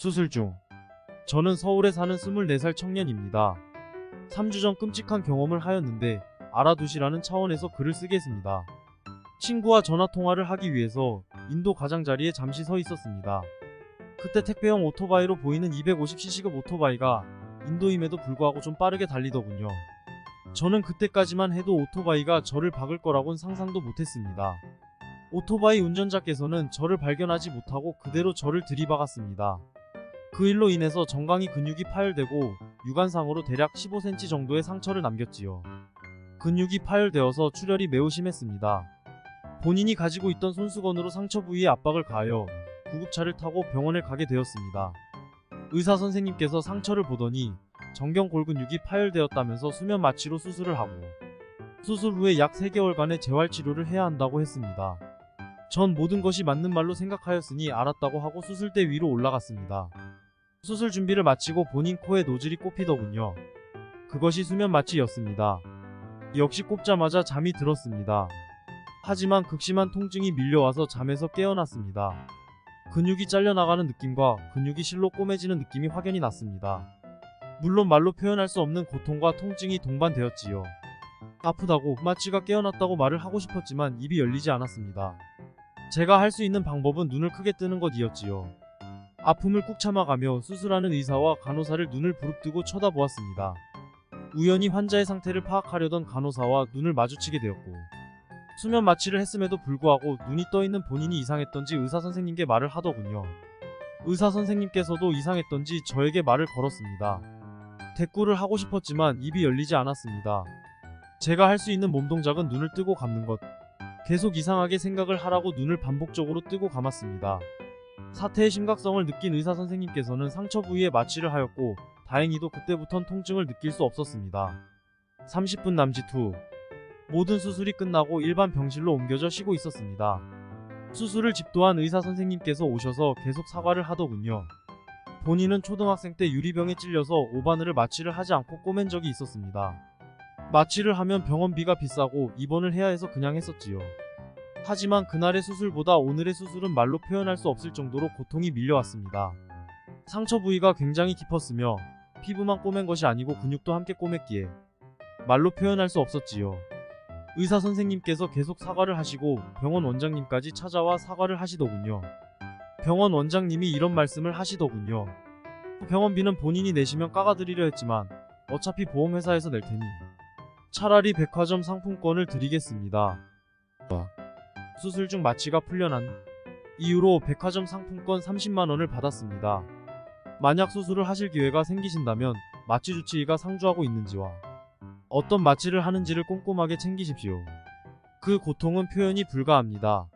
수술 중. 저는 서울에 사는 24살 청년입니다. 3주 전 끔찍한 경험을 하였는데 알아두시라는 차원에서 글을 쓰겠습니다. 친구와 전화통화를 하기 위해서 인도 가장자리에 잠시 서 있었습니다. 그때 택배형 오토바이로 보이는 250cc급 오토바이가 인도임에도 불구하고 좀 빠르게 달리더군요. 저는 그때까지만 해도 오토바이가 저를 박을 거라곤 상상도 못했습니다. 오토바이 운전자께서는 저를 발견하지 못하고 그대로 저를 들이박았습니다. 그 일로 인해서 정강이 근육이 파열되고 육안상으로 대략 15cm 정도의 상처를 남겼지요. 근육이 파열되어서 출혈이 매우 심했습니다. 본인이 가지고 있던 손수건으로 상처 부위에 압박을 가하여 구급차를 타고 병원에 가게 되었습니다. 의사 선생님께서 상처를 보더니 정경골근육이 파열되었다면서 수면 마취로 수술을 하고 수술 후에 약 3개월간의 재활치료를 해야 한다고 했습니다. 전 모든 것이 맞는 말로 생각하였으니 알았다고 하고 수술대 위로 올라갔습니다. 수술 준비를 마치고 본인 코에 노즐이 꼽히더군요. 그것이 수면 마취였습니다. 역시 꼽자마자 잠이 들었습니다. 하지만 극심한 통증이 밀려와서 잠에서 깨어났습니다. 근육이 잘려나가는 느낌과 근육이 실로 꼬매지는 느낌이 확연히 났습니다. 물론 말로 표현할 수 없는 고통과 통증이 동반되었지요. 아프다고 마취가 깨어났다고 말을 하고 싶었지만 입이 열리지 않았습니다. 제가 할 수 있는 방법은 눈을 크게 뜨는 것이었지요. 아픔을 꾹 참아가며 수술하는 의사와 간호사를 눈을 부릅뜨고 쳐다보았습니다. 우연히 환자의 상태를 파악하려던 간호사와 눈을 마주치게 되었고 수면 마취를 했음에도 불구하고 눈이 떠있는 본인이 이상했던지 의사선생님께 말을 하더군요. 의사선생님께서도 이상했던지 저에게 말을 걸었습니다. 대꾸를 하고 싶었지만 입이 열리지 않았습니다. 제가 할 수 있는 몸동작은 눈을 뜨고 감는 것. 계속 이상하게 생각을 하라고 눈을 반복적으로 뜨고 감았습니다. 사태의 심각성을 느낀 의사선생님께서는 상처 부위에 마취를 하였고 다행히도 그때부턴 통증을 느낄 수 없었습니다. 30분 남짓 후 모든 수술이 끝나고 일반 병실로 옮겨져 쉬고 있었습니다. 수술을 집도한 의사선생님께서 오셔서 계속 사과를 하더군요. 본인은 초등학생 때 유리병에 찔려서 오바늘을 마취를 하지 않고 꼬맨 적이 있었습니다. 마취를 하면 병원비가 비싸고 입원을 해야 해서 그냥 했었지요. 하지만 그날의 수술보다 오늘의 수술은 말로 표현할 수 없을 정도로 고통이 밀려왔습니다. 상처 부위가 굉장히 깊었으며 피부만 꼬맨 것이 아니고 근육도 함께 꼬맸기에 말로 표현할 수 없었지요. 의사 선생님께서 계속 사과를 하시고 병원 원장님까지 찾아와 사과를 하시더군요. 병원 원장님이 이런 말씀을 하시더군요. 병원비는 본인이 내시면 깎아드리려 했지만 어차피 보험회사에서 낼 테니 차라리 백화점 상품권을 드리겠습니다. 수술 중 마취가 풀려난 이후로 백화점 상품권 30만원을 받았습니다. 만약 수술을 하실 기회가 생기신다면 마취 주치의가 상주하고 있는지와 어떤 마취를 하는지를 꼼꼼하게 챙기십시오. 그 고통은 표현이 불가합니다.